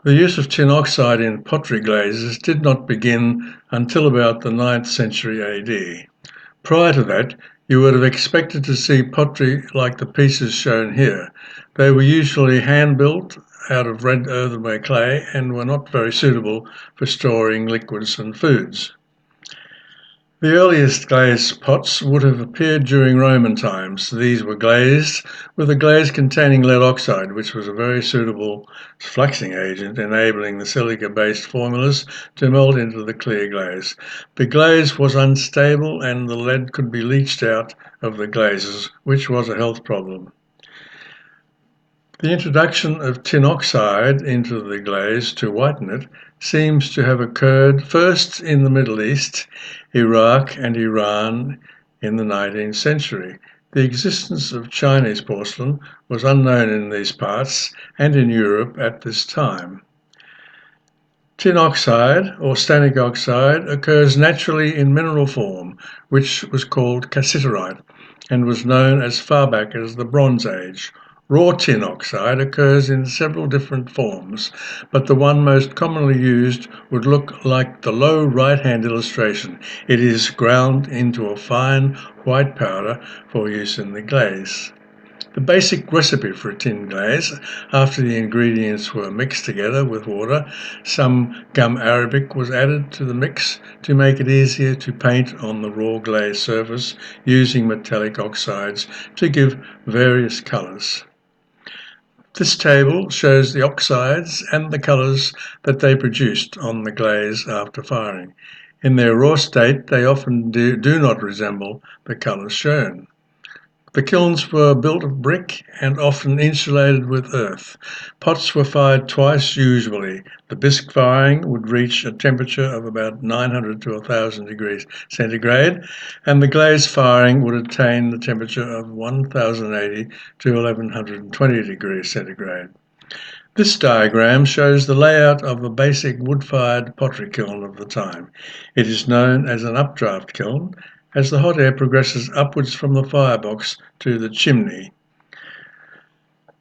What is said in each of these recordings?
The use of tin oxide in pottery glazes did not begin until about the 9th century AD. Prior to that, you would have expected to see pottery like the pieces shown here. They were usually hand-built out of red earthenware clay and were not very suitable for storing liquids and foods. The earliest glazed pots would have appeared during Roman times. These were glazed with a glaze containing lead oxide, which was a very suitable fluxing agent, enabling the silica-based formulas to melt into the clear glaze. The glaze was unstable and the lead could be leached out of the glazes, which was a health problem. The introduction of tin oxide into the glaze to whiten it seems to have occurred first in the Middle East, Iraq and Iran in the 19th century. The existence of Chinese porcelain was unknown in these parts and in Europe at this time. Tin oxide, or stannic oxide, occurs naturally in mineral form, which was called cassiterite and was known as far back as the Bronze Age. Raw tin oxide occurs in several different forms, but the one most commonly used would look like the low right-hand illustration. It is ground into a fine white powder for use in the glaze. The basic recipe for a tin glaze, after the ingredients were mixed together with water, some gum arabic was added to the mix to make it easier to paint on the raw glaze surface using metallic oxides to give various colours. This table shows the oxides and the colours that they produced on the glaze after firing. In their raw state, they often do not resemble the colours shown. The kilns were built of brick and often insulated with earth. Pots were fired twice usually. The bisque firing would reach a temperature of about 900 to 1000 degrees centigrade, and the glaze firing would attain the temperature of 1080 to 1120 degrees centigrade. This diagram shows the layout of a basic wood-fired pottery kiln of the time. It is known as an updraft kiln, as the hot air progresses upwards from the firebox to the chimney.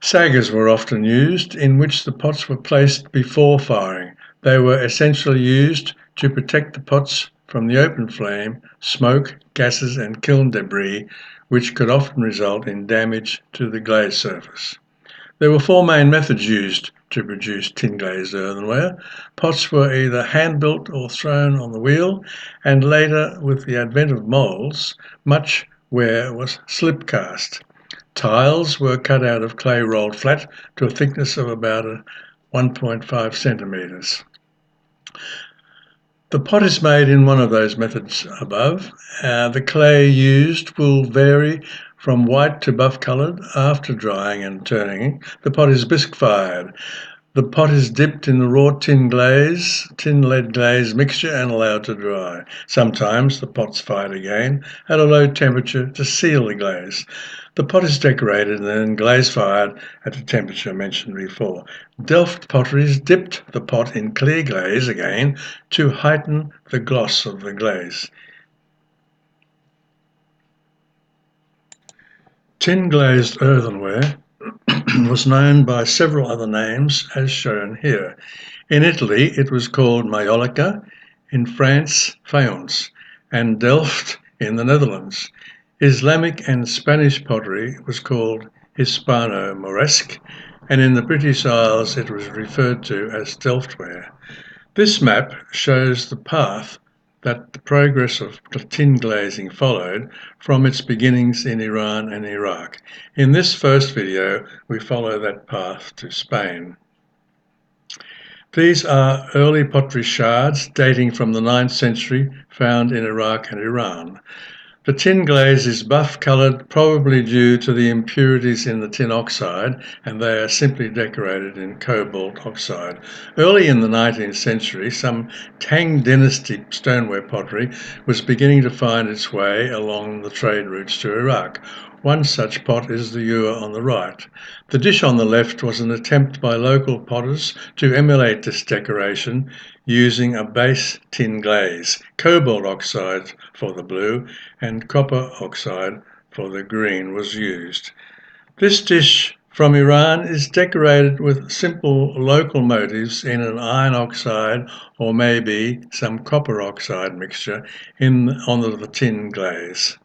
Saggers were often used, in which the pots were placed before firing. They were essentially used to protect the pots from the open flame, smoke, gases and kiln debris, which could often result in damage to the glaze surface. There were 4 main methods used to produce tin-glazed earthenware. Pots were either hand-built or thrown on the wheel, and later, with the advent of moulds, much ware was slip-cast. Tiles were cut out of clay rolled flat to a thickness of about 1.5 centimetres. The pot is made in one of those methods above. The clay used will vary from white to buff-coloured. After drying and turning, the pot is bisque-fired. The pot is dipped in the raw tin-lead glaze mixture and allowed to dry. Sometimes the pot's fired again at a low temperature to seal the glaze. The pot is decorated and then glaze fired at the temperature mentioned before. Delft potteries dipped the pot in clear glaze again to heighten the gloss of the glaze. Tin-glazed earthenware was known by several other names as shown here. In Italy it was called MAIOLICA, in France faience, and Delft in the Netherlands. Islamic and Spanish pottery was called HISPANO-MORESQUE, and in the British Isles it was referred to as Delftware. This map shows the path that the progress of tin glazing followed from its beginnings in Iran and Iraq. In this first video, we follow that path to Spain. These are early pottery shards dating from the 9th century found in Iraq and Iran. The tin glaze is buff-coloured, probably due to the impurities in the tin oxide, and they are simply decorated in cobalt oxide. Early in the 19th century, some Tang dynasty stoneware pottery was beginning to find its way along the trade routes to Iraq. One such pot is the ewer on the right. The dish on the left was an attempt by local potters to emulate this decoration using a base tin glaze, cobalt oxide for the blue and copper oxide for the green was used. This dish from Iran is decorated with simple local motifs in an iron oxide or maybe some copper oxide mixture on the tin glaze.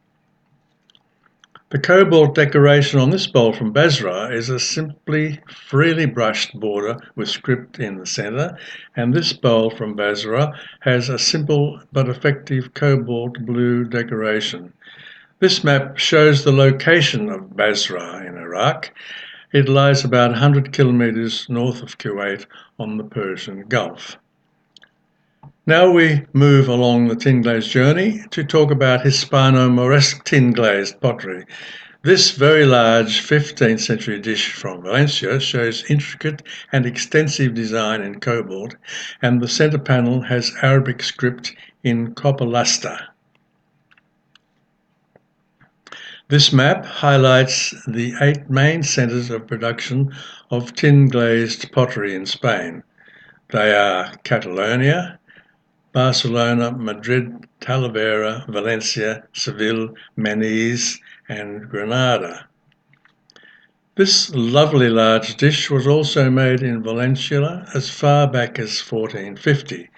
The cobalt decoration on this bowl from Basra is a simply freely brushed border with script in the center, and this bowl from Basra has a simple but effective cobalt blue decoration. This map shows the location of Basra in Iraq. It lies about 100 kilometers north of Kuwait on the Persian Gulf. Now we move along the tin-glazed journey to talk about Hispano-Moresque tin-glazed pottery. This very large 15th century dish from Valencia shows intricate and extensive design in cobalt, and the center panel has Arabic script in copper luster. This map highlights the 8 main centers of production of tin-glazed pottery in Spain. They are Catalonia, Barcelona, Madrid, Talavera, Valencia, Seville, Maniz, and Granada. This lovely large dish was also made in Valencia as far back as 1450.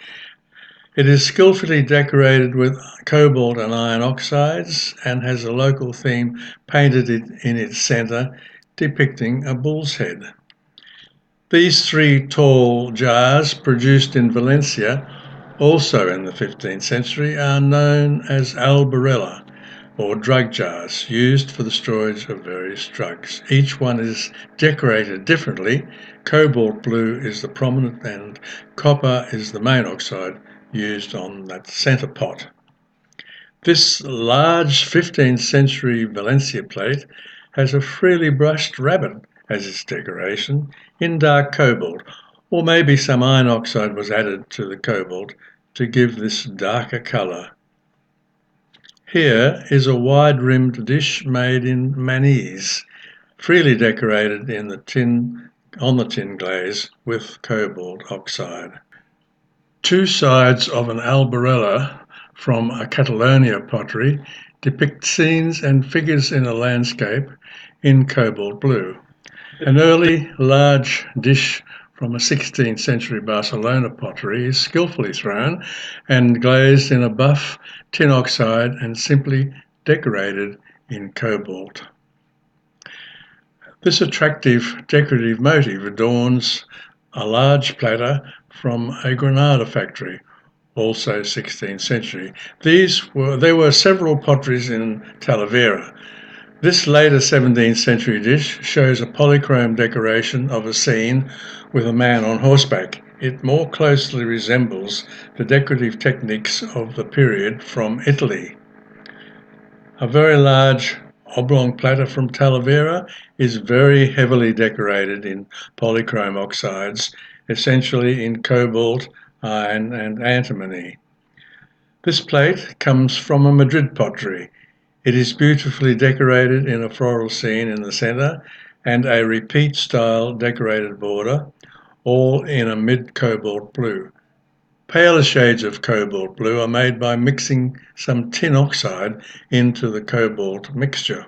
It is skillfully decorated with cobalt and iron oxides and has a local theme painted in its center depicting a bull's head. These 3 tall jars produced in Valencia, also in the 15th century, are known as albarella, or drug jars, used for the storage of various drugs. Each one is decorated differently. Cobalt blue is the prominent and copper is the main oxide used on that center pot. This large 15th century Valencia plate has a freely brushed rabbit as its decoration in dark cobalt, or maybe some iron oxide was added to the cobalt to give this darker color. Here is a wide-rimmed dish made in Maniz, freely decorated on the tin glaze with cobalt oxide. 2 sides of an albarella from a Catalonia pottery depict scenes and figures in a landscape in cobalt blue. An early large dish from a 16th century Barcelona pottery is skillfully thrown and glazed in a buff tin oxide and simply decorated in cobalt. This attractive decorative motif adorns a large platter from a Granada factory, also 16th century. There were several potteries in Talavera. This later 17th century dish shows a polychrome decoration of a scene with a man on horseback. It more closely resembles the decorative techniques of the period from Italy. A very large oblong platter from Talavera is very heavily decorated in polychrome oxides, essentially in cobalt, iron, and antimony. This plate comes from a Madrid pottery. It is beautifully decorated in a floral scene in the center and a repeat style decorated border, all in a mid-cobalt blue. Paler shades of cobalt blue are made by mixing some tin oxide into the cobalt mixture.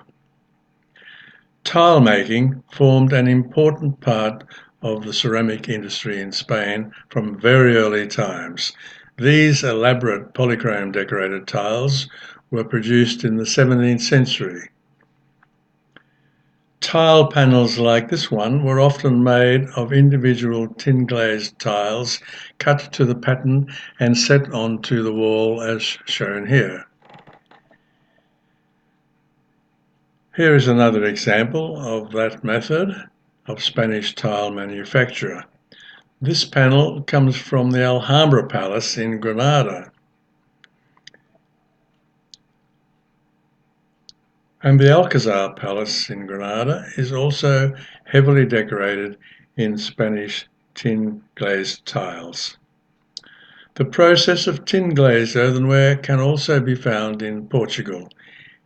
Tile making formed an important part of the ceramic industry in Spain from very early times. These elaborate polychrome decorated tiles were produced in the 17th century. Tile panels like this one were often made of individual tin-glazed tiles cut to the pattern and set onto the wall as shown here. Here is another example of that method of Spanish tile manufacture. This panel comes from the Alhambra Palace in Granada. And the Alcazar Palace in Granada is also heavily decorated in Spanish tin-glazed tiles. The process of tin-glazed earthenware can also be found in Portugal.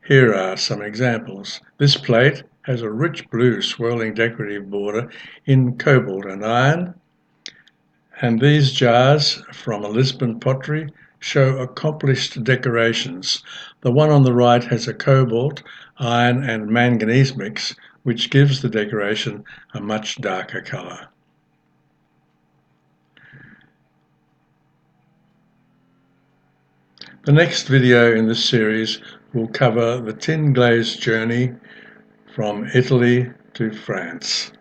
Here are some examples. This plate has a rich blue swirling decorative border in cobalt and iron, and these jars from a Lisbon pottery show accomplished decorations. The one on the right has a cobalt, iron and manganese mix, which gives the decoration a much darker colour. The next video in this series will cover the tin glaze journey from Italy to France.